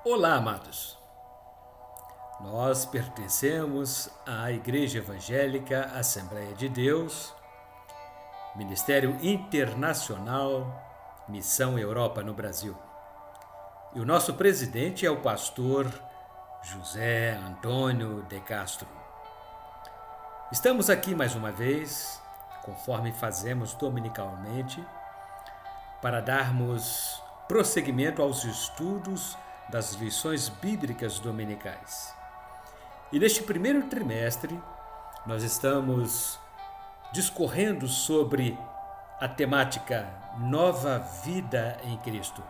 Olá, amados. Nós pertencemos à Igreja Evangélica Assembleia de Deus, Ministério Internacional, Missão Europa no Brasil. E o nosso presidente é o pastor José Antônio de Castro. Estamos aqui mais uma vez, conforme fazemos dominicalmente, para darmos prosseguimento aos estudos das lições bíblicas dominicais. E neste primeiro trimestre, nós estamos discorrendo sobre a temática Nova Vida em Cristo.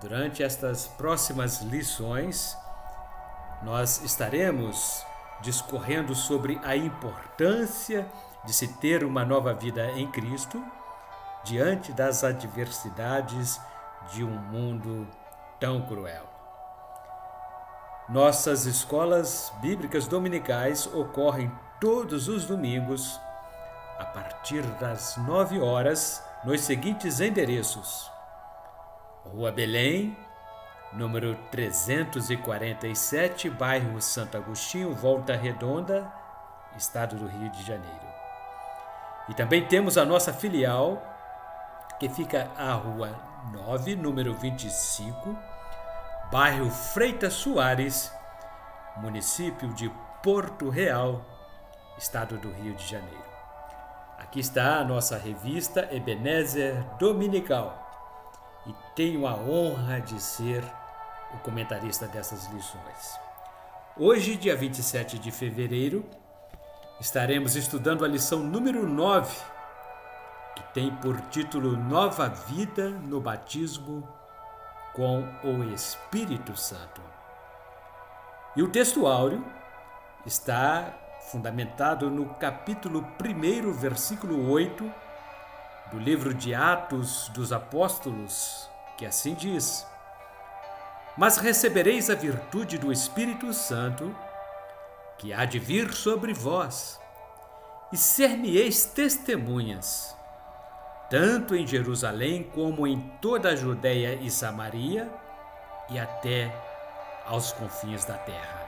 Durante estas próximas lições, nós estaremos discorrendo sobre a importância de se ter uma nova vida em Cristo diante das adversidades de um mundo tão cruel. Nossas escolas bíblicas dominicais ocorrem todos os domingos, a partir das 9 horas, nos seguintes endereços: Rua Belém, número 347, bairro Santo Agostinho, Volta Redonda, estado do Rio de Janeiro. E também temos a nossa filial, que fica à Rua 9, número 25, bairro Freitas Soares, município de Porto Real, estado do Rio de Janeiro. Aqui está a nossa revista Ebenezer Dominical e tenho a honra de ser o comentarista dessas lições. Hoje, dia 27 de fevereiro, estaremos estudando a lição número 9, que tem por título Nova Vida no Batismo com o Espírito Santo. E o texto áureo está fundamentado no capítulo 1, versículo 8 do livro de Atos dos Apóstolos, que assim diz: Mas recebereis a virtude do Espírito Santo, que há de vir sobre vós, e ser-me-eis testemunhas, tanto em Jerusalém como em toda a Judéia e Samaria e até aos confins da terra.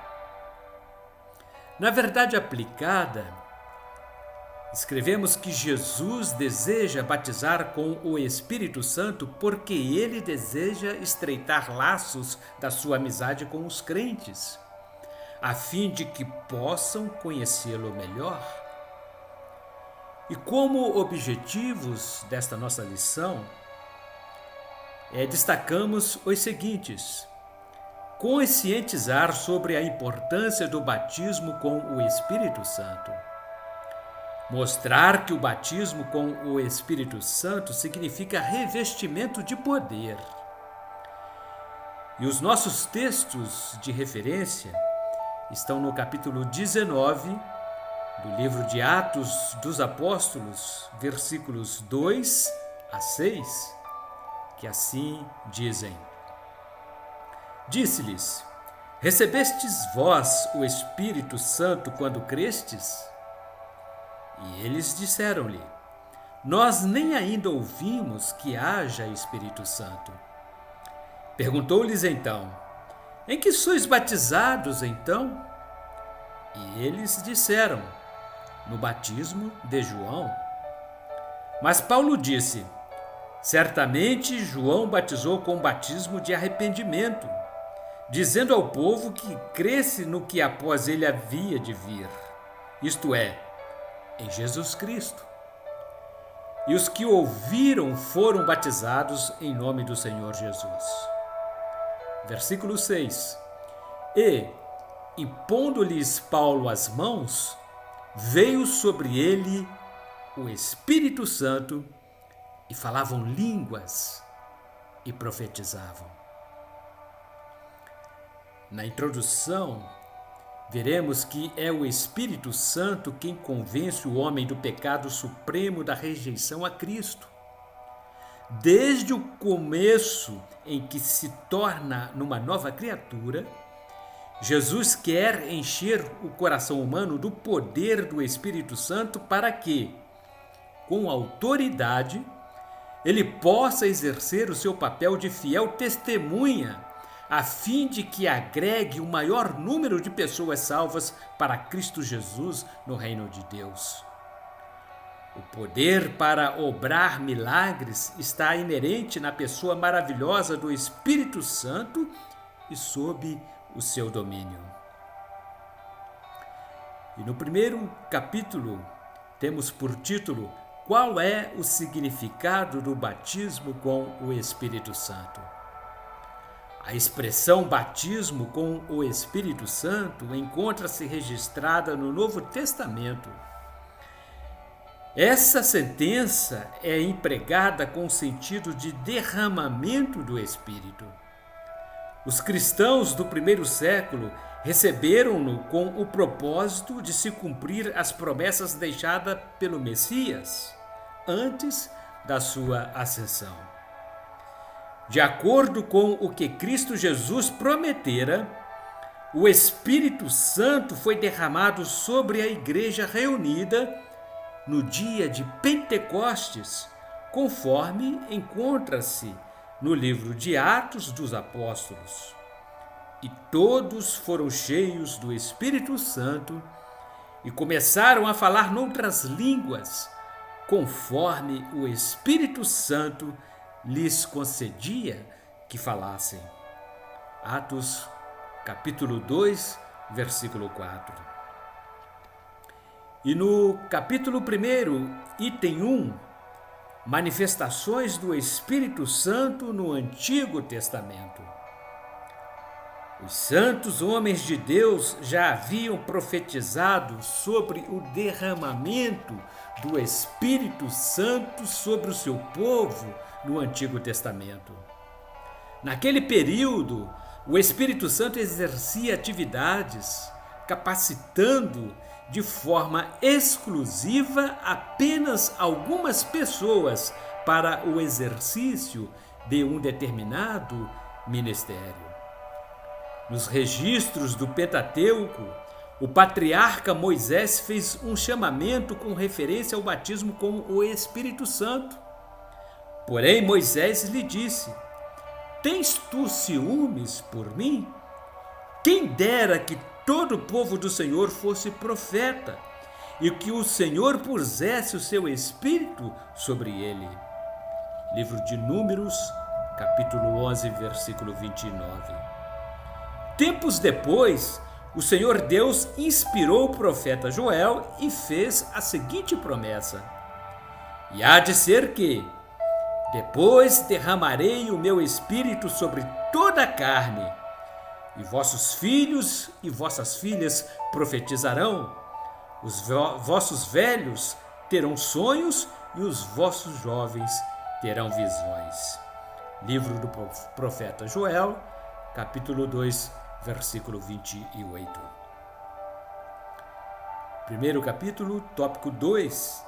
Na verdade aplicada, escrevemos que Jesus deseja batizar com o Espírito Santo porque ele deseja estreitar laços da sua amizade com os crentes, a fim de que possam conhecê-lo melhor. E como objetivos desta nossa lição, destacamos os seguintes: conscientizar sobre a importância do batismo com o Espírito Santo, mostrar que o batismo com o Espírito Santo significa revestimento de poder. E os nossos textos de referência estão no capítulo 19 do livro de Atos dos Apóstolos, versículos 2 a 6, que assim dizem: Disse-lhes: Recebestes vós o Espírito Santo quando crestes? E eles disseram-lhe: Nós nem ainda ouvimos que haja Espírito Santo. Perguntou-lhes então: Em que sois batizados então? E eles disseram: No batismo de João. Mas Paulo disse: Certamente João batizou com batismo de arrependimento, dizendo ao povo que cresce no que após ele havia de vir, isto é, em Jesus Cristo. E os que ouviram foram batizados em nome do Senhor Jesus. Versículo 6. E, impondo-lhes Paulo as mãos, veio sobre ele o Espírito Santo e falavam línguas e profetizavam. Na introdução, veremos que é o Espírito Santo quem convence o homem do pecado supremo da rejeição a Cristo. Desde o começo em que se torna numa nova criatura, Jesus quer encher o coração humano do poder do Espírito Santo para que, com autoridade, ele possa exercer o seu papel de fiel testemunha a fim de que agregue o maior número de pessoas salvas para Cristo Jesus no reino de Deus. O poder para obrar milagres está inerente na pessoa maravilhosa do Espírito Santo e sob o seu domínio. E no primeiro capítulo, temos por título: Qual é o significado do batismo com o Espírito Santo? A expressão batismo com o Espírito Santo encontra-se registrada no Novo Testamento. Essa sentença é empregada com o sentido de derramamento do Espírito. Os cristãos do primeiro século receberam-no com o propósito de se cumprir as promessas deixadas pelo Messias antes da sua ascensão. De acordo com o que Cristo Jesus prometera, o Espírito Santo foi derramado sobre a igreja reunida no dia de Pentecostes, conforme encontra-se no livro de Atos dos Apóstolos. E todos foram cheios do Espírito Santo e começaram a falar noutras línguas, conforme o Espírito Santo lhes concedia que falassem. Atos, capítulo 2, versículo 4. E no capítulo 1, item 1, manifestações do Espírito Santo no Antigo Testamento. Os santos homens de Deus já haviam profetizado sobre o derramamento do Espírito Santo sobre o seu povo no Antigo Testamento. Naquele período, o Espírito Santo exercia atividades, capacitando de forma exclusiva apenas algumas pessoas para o exercício de um determinado ministério. Nos registros do Pentateuco, o patriarca Moisés fez um chamamento com referência ao batismo com o Espírito Santo. Porém, Moisés lhe disse: Tens tu ciúmes por mim? Quem dera que todo o povo do Senhor fosse profeta, e que o Senhor pusesse o seu Espírito sobre ele. Livro de Números, capítulo 11, versículo 29. Tempos depois, o Senhor Deus inspirou o profeta Joel e fez a seguinte promessa: E há de ser que, depois derramarei o meu Espírito sobre toda a carne, e vossos filhos e vossas filhas profetizarão, os vossos velhos terão sonhos e os vossos jovens terão visões. Livro do profeta Joel, capítulo 2, versículo 28. Primeiro capítulo, tópico 2.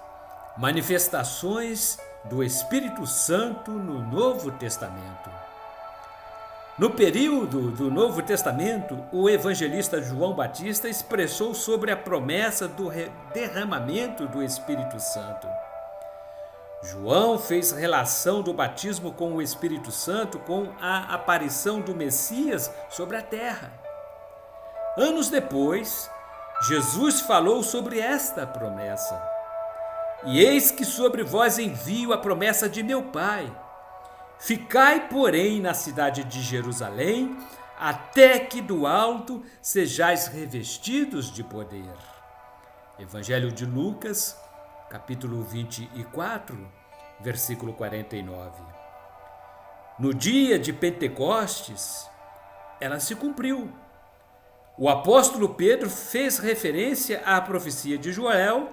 Manifestações do Espírito Santo no Novo Testamento. No período do Novo Testamento, o evangelista João Batista expressou sobre a promessa do derramamento do Espírito Santo. João fez relação do batismo com o Espírito Santo com a aparição do Messias sobre a terra. Anos depois, Jesus falou sobre esta promessa: E eis que sobre vós envio a promessa de meu Pai. Ficai, porém, na cidade de Jerusalém, até que do alto sejais revestidos de poder. Evangelho de Lucas, capítulo 24, versículo 49. No dia de Pentecostes, ela se cumpriu. O apóstolo Pedro fez referência à profecia de Joel,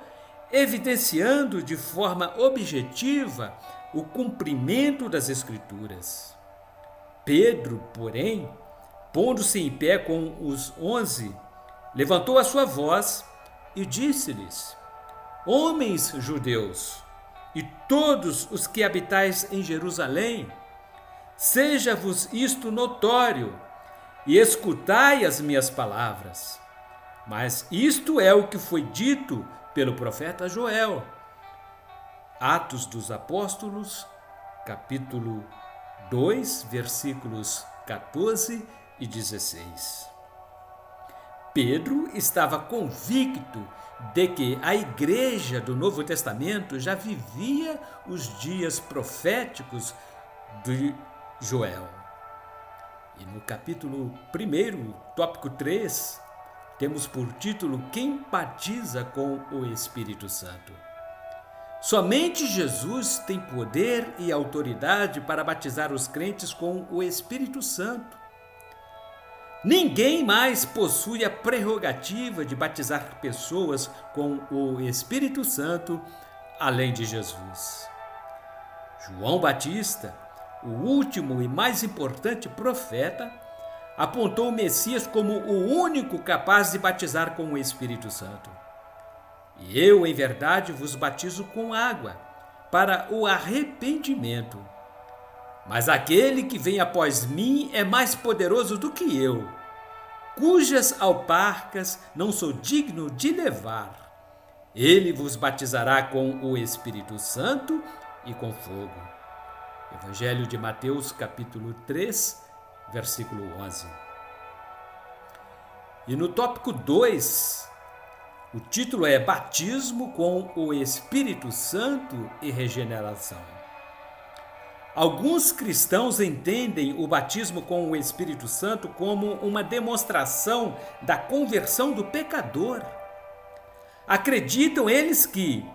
evidenciando de forma objetiva o cumprimento das Escrituras. Pedro, porém, pondo-se em pé com os 11, levantou a sua voz e disse-lhes: Homens judeus, e todos os que habitais em Jerusalém, seja-vos isto notório, e escutai as minhas palavras. Mas isto é o que foi dito pelo profeta Joel. Atos dos Apóstolos, capítulo 2, versículos 14 e 16. Pedro estava convicto de que a igreja do Novo Testamento já vivia os dias proféticos de Joel. E no capítulo 1, tópico 3, temos por título Quem batiza com o Espírito Santo. Somente Jesus tem poder e autoridade para batizar os crentes com o Espírito Santo. Ninguém mais possui a prerrogativa de batizar pessoas com o Espírito Santo além de Jesus. João Batista, o último e mais importante profeta, apontou o Messias como o único capaz de batizar com o Espírito Santo. E eu, em verdade, vos batizo com água, para o arrependimento. Mas aquele que vem após mim é mais poderoso do que eu, cujas alparcas não sou digno de levar. Ele vos batizará com o Espírito Santo e com fogo. Evangelho de Mateus, capítulo 3, versículo 11. E no tópico 2, o título é Batismo com o Espírito Santo e Regeneração. Alguns cristãos entendem o batismo com o Espírito Santo como uma demonstração da conversão do pecador. Acreditam eles que,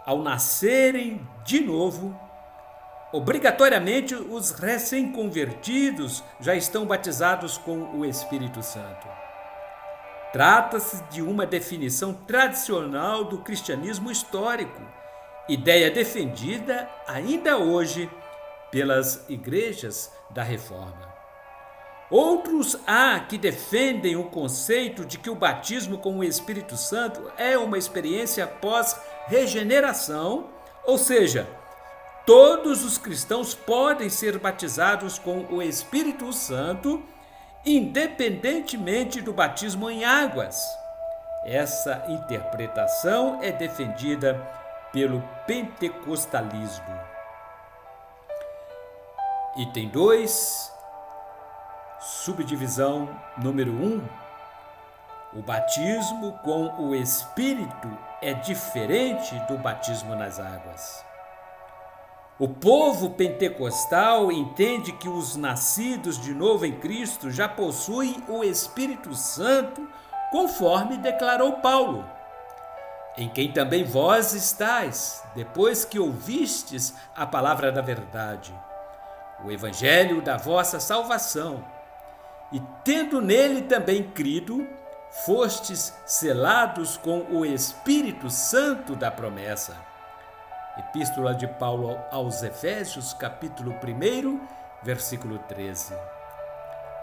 ao nascerem de novo, obrigatoriamente os recém-convertidos já estão batizados com o Espírito Santo. Trata-se de uma definição tradicional do cristianismo histórico, ideia defendida ainda hoje pelas igrejas da Reforma. Outros há que defendem o conceito de que o batismo com o Espírito Santo é uma experiência pós-regeneração, ou seja, todos os cristãos podem ser batizados com o Espírito Santo, independentemente do batismo em águas. Essa interpretação é defendida pelo pentecostalismo. Item 2, subdivisão número 1. O batismo com o Espírito é diferente do batismo nas águas. O povo pentecostal entende que os nascidos de novo em Cristo já possuem o Espírito Santo, conforme declarou Paulo, em quem também vós estáis, depois que ouvistes a palavra da verdade, o evangelho da vossa salvação, e tendo nele também crido, fostes selados com o Espírito Santo da promessa. Epístola de Paulo aos Efésios, capítulo 1, versículo 13.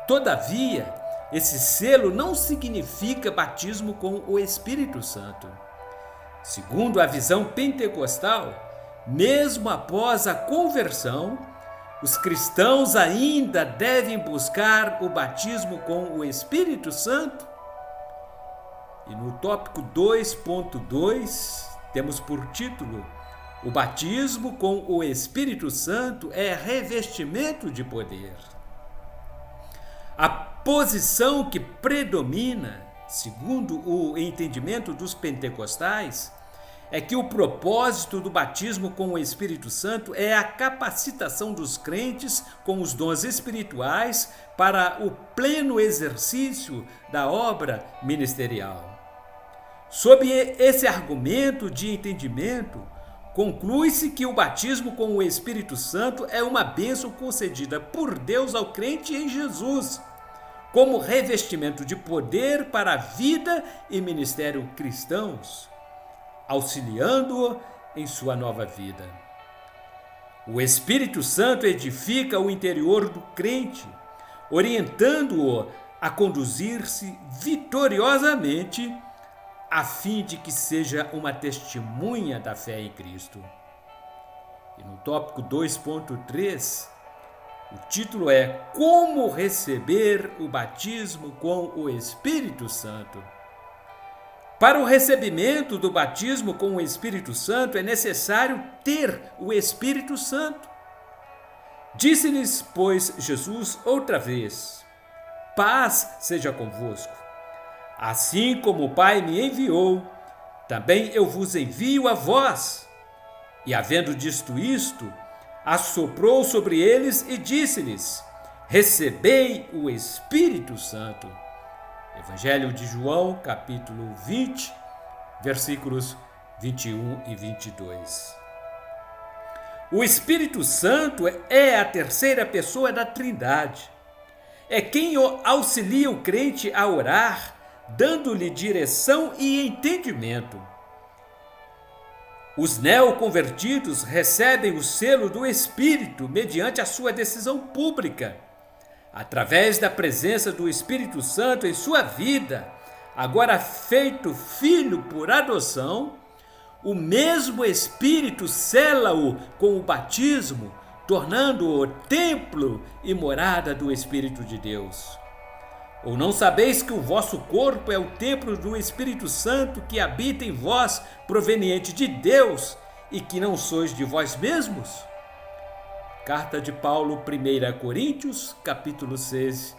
Todavia, esse selo não significa batismo com o Espírito Santo. Segundo a visão pentecostal, mesmo após a conversão, os cristãos ainda devem buscar o batismo com o Espírito Santo. E no tópico 2.2, temos por título: o batismo com o Espírito Santo é revestimento de poder. A posição que predomina, segundo o entendimento dos pentecostais, é que o propósito do batismo com o Espírito Santo é a capacitação dos crentes com os dons espirituais para o pleno exercício da obra ministerial. Sob esse argumento de entendimento, conclui-se que o batismo com o Espírito Santo é uma bênção concedida por Deus ao crente em Jesus, como revestimento de poder para a vida e ministério cristãos, auxiliando-o em sua nova vida. O Espírito Santo edifica o interior do crente, orientando-o a conduzir-se vitoriosamente a fim de que seja uma testemunha da fé em Cristo. E no tópico 2.3, o título é Como receber o batismo com o Espírito Santo. Para o recebimento do batismo com o Espírito Santo é necessário ter o Espírito Santo. Disse-lhes, pois, Jesus outra vez: paz seja convosco. Assim como o Pai me enviou, também eu vos envio a vós. E havendo dito isto, assoprou sobre eles e disse-lhes: recebei o Espírito Santo. Evangelho de João, capítulo 20, versículos 21 e 22. O Espírito Santo é a terceira pessoa da Trindade. É quem auxilia o crente a orar, dando-lhe direção e entendimento. Os neoconvertidos recebem o selo do Espírito mediante a sua decisão pública. Através da presença do Espírito Santo em sua vida, agora feito filho por adoção, o mesmo Espírito sela-o com o batismo, tornando-o templo e morada do Espírito de Deus. Ou não sabeis que o vosso corpo é o templo do Espírito Santo que habita em vós, proveniente de Deus, e que não sois de vós mesmos? Carta de Paulo, 1 Coríntios, capítulo 6,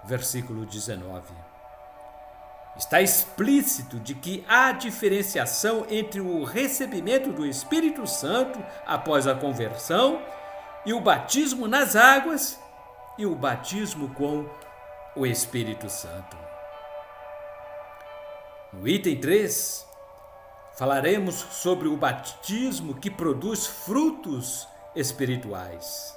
versículo 19. Está explícito de que há diferenciação entre o recebimento do Espírito Santo após a conversão e o batismo nas águas e o batismo com o Espírito Santo. No item 3, falaremos sobre o batismo que produz frutos espirituais.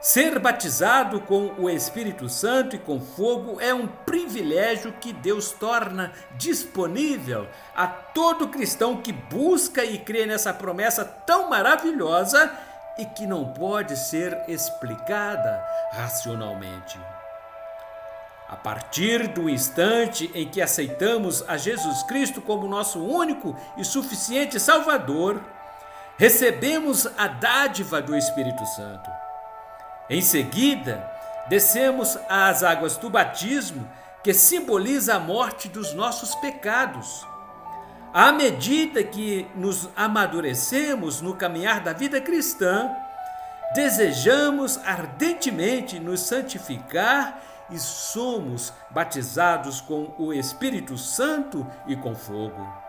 Ser batizado com o Espírito Santo e com fogo é um privilégio que Deus torna disponível a todo cristão que busca e crê nessa promessa tão maravilhosa e que não pode ser explicada racionalmente. A partir do instante em que aceitamos a Jesus Cristo como nosso único e suficiente Salvador, recebemos a dádiva do Espírito Santo. Em seguida, descemos às águas do batismo, que simboliza a morte dos nossos pecados. À medida que nos amadurecemos no caminhar da vida cristã, desejamos ardentemente nos santificar e somos batizados com o Espírito Santo e com fogo.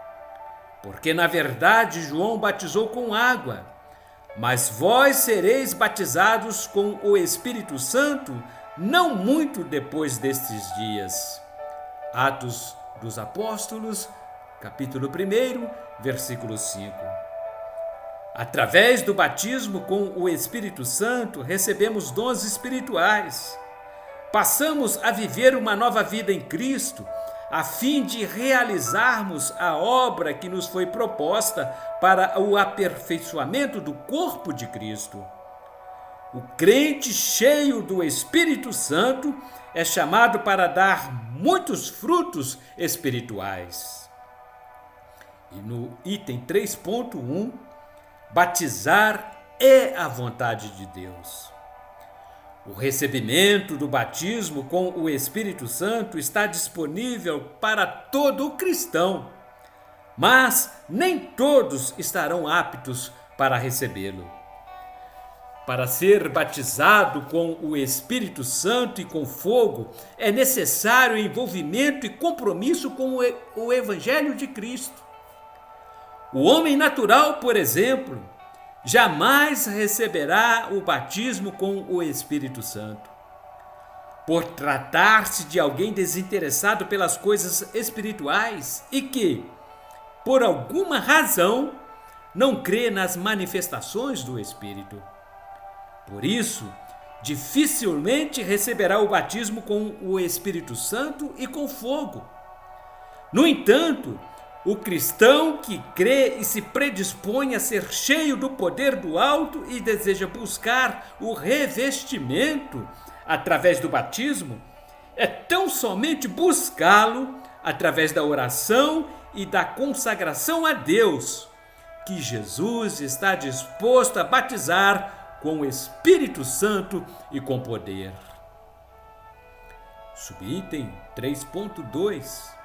Porque, na verdade, João batizou com água, mas vós sereis batizados com o Espírito Santo não muito depois destes dias. Atos dos Apóstolos, capítulo 1, versículo 5. Através do batismo com o Espírito Santo, recebemos dons espirituais. Passamos a viver uma nova vida em Cristo, a fim de realizarmos a obra que nos foi proposta para o aperfeiçoamento do corpo de Cristo. O crente cheio do Espírito Santo é chamado para dar muitos frutos espirituais. E no item 3.1, batizar é a vontade de Deus. O recebimento do batismo com o Espírito Santo está disponível para todo cristão, mas nem todos estarão aptos para recebê-lo. Para ser batizado com o Espírito Santo e com fogo, é necessário envolvimento e compromisso com o Evangelho de Cristo. O homem natural, por exemplo, jamais receberá o batismo com o Espírito Santo. Por tratar-se de alguém desinteressado pelas coisas espirituais e que, por alguma razão, não crê nas manifestações do Espírito. Por isso, dificilmente receberá o batismo com o Espírito Santo e com fogo. No entanto, o cristão que crê e se predispõe a ser cheio do poder do alto e deseja buscar o revestimento através do batismo, é tão somente buscá-lo através da oração e da consagração a Deus, que Jesus está disposto a batizar com o Espírito Santo e com poder. Subitem 3.2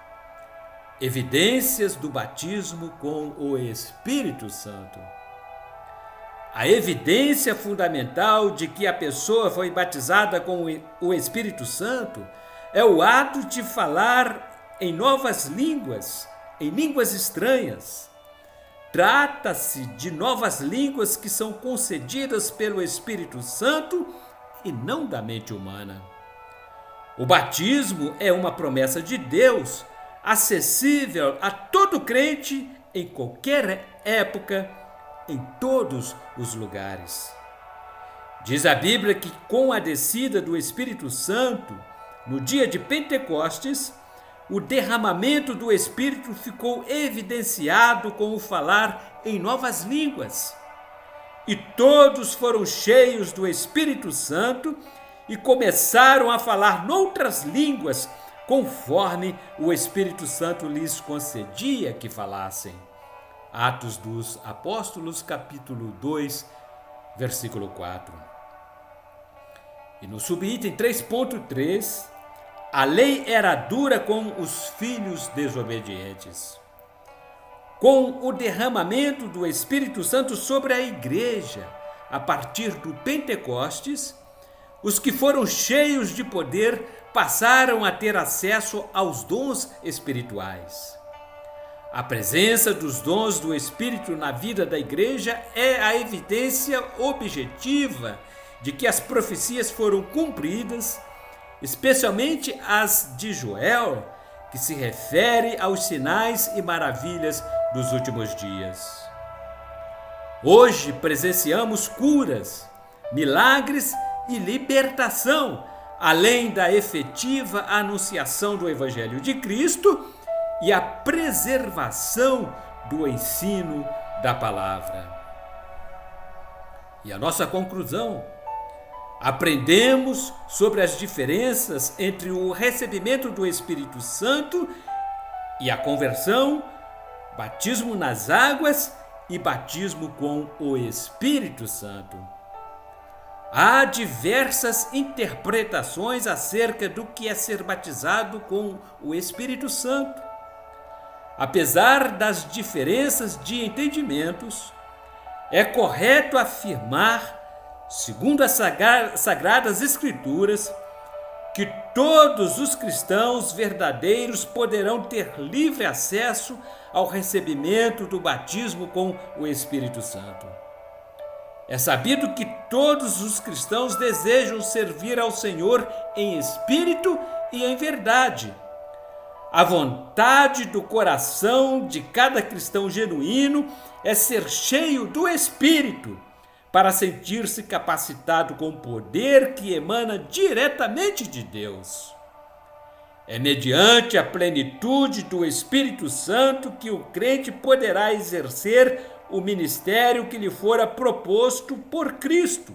Evidências do batismo com o Espírito Santo. A evidência fundamental de que a pessoa foi batizada com o Espírito Santo é o ato de falar em novas línguas, em línguas estranhas. Trata-se de novas línguas que são concedidas pelo Espírito Santo e não da mente humana. O batismo é uma promessa de Deus, acessível a todo crente em qualquer época, em todos os lugares. Diz a Bíblia que com a descida do Espírito Santo, no dia de Pentecostes, o derramamento do Espírito ficou evidenciado com o falar em novas línguas. E todos foram cheios do Espírito Santo e começaram a falar noutras línguas, conforme o Espírito Santo lhes concedia que falassem. Atos dos Apóstolos, capítulo 2, versículo 4. E no subitem 3.3, a lei era dura com os filhos desobedientes. Com o derramamento do Espírito Santo sobre a igreja, a partir do Pentecostes, os que foram cheios de poder passaram a ter acesso aos dons espirituais. A presença dos dons do Espírito na vida da igreja é a evidência objetiva de que as profecias foram cumpridas, especialmente as de Joel, que se refere aos sinais e maravilhas dos últimos dias. Hoje presenciamos curas, milagres e libertação, além da efetiva anunciação do Evangelho de Cristo e a preservação do ensino da palavra. E a nossa conclusão: aprendemos sobre as diferenças entre o recebimento do Espírito Santo e a conversão, batismo nas águas e batismo com o Espírito Santo. Há diversas interpretações acerca do que é ser batizado com o Espírito Santo. Apesar das diferenças de entendimentos, é correto afirmar, segundo as Sagradas Escrituras, que todos os cristãos verdadeiros poderão ter livre acesso ao recebimento do batismo com o Espírito Santo. É sabido que todos os cristãos desejam servir ao Senhor em espírito e em verdade. A vontade do coração de cada cristão genuíno é ser cheio do Espírito, para sentir-se capacitado com o poder que emana diretamente de Deus. É mediante a plenitude do Espírito Santo que o crente poderá exercer o ministério que lhe fora proposto por Cristo.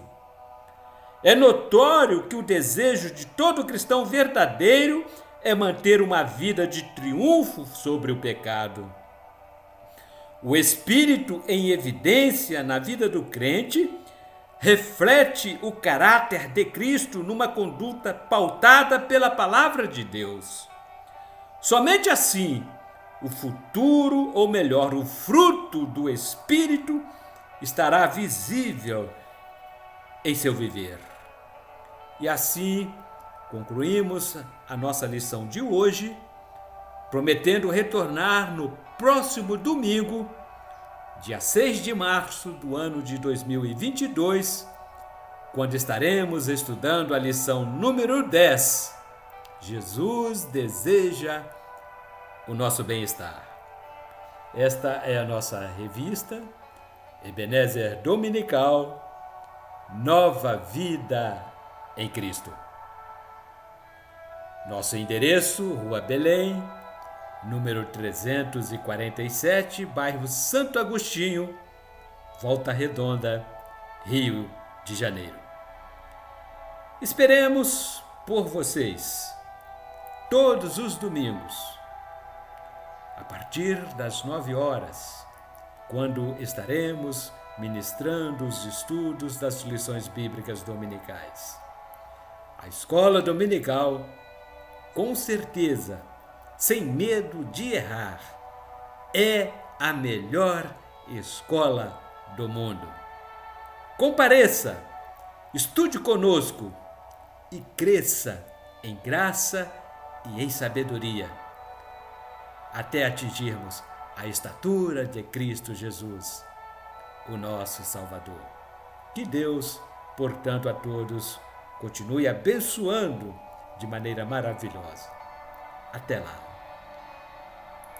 É notório que o desejo de todo cristão verdadeiro é manter uma vida de triunfo sobre o pecado. O Espírito em evidência na vida do crente reflete o caráter de Cristo numa conduta pautada pela palavra de Deus. Somente assim, o futuro, ou melhor, o fruto do Espírito, estará visível em seu viver. E assim, concluímos a nossa lição de hoje, prometendo retornar no próximo domingo, dia 6 de março do ano de 2022, quando estaremos estudando a lição número 10. Jesus deseja o nosso bem-estar. Esta é a nossa revista Ebenezer Dominical, Nova Vida em Cristo. Nosso endereço, Rua Belém, número 347, bairro Santo Agostinho, Volta Redonda, Rio de Janeiro. Esperemos por vocês todos os domingos, a partir das 9 horas, quando estaremos ministrando os estudos das lições bíblicas dominicais. A escola dominical, com certeza, sem medo de errar, é a melhor escola do mundo. Compareça, estude conosco e cresça em graça e em sabedoria, até atingirmos a estatura de Cristo Jesus, o nosso Salvador. Que Deus, portanto, a todos continue abençoando de maneira maravilhosa. Até lá.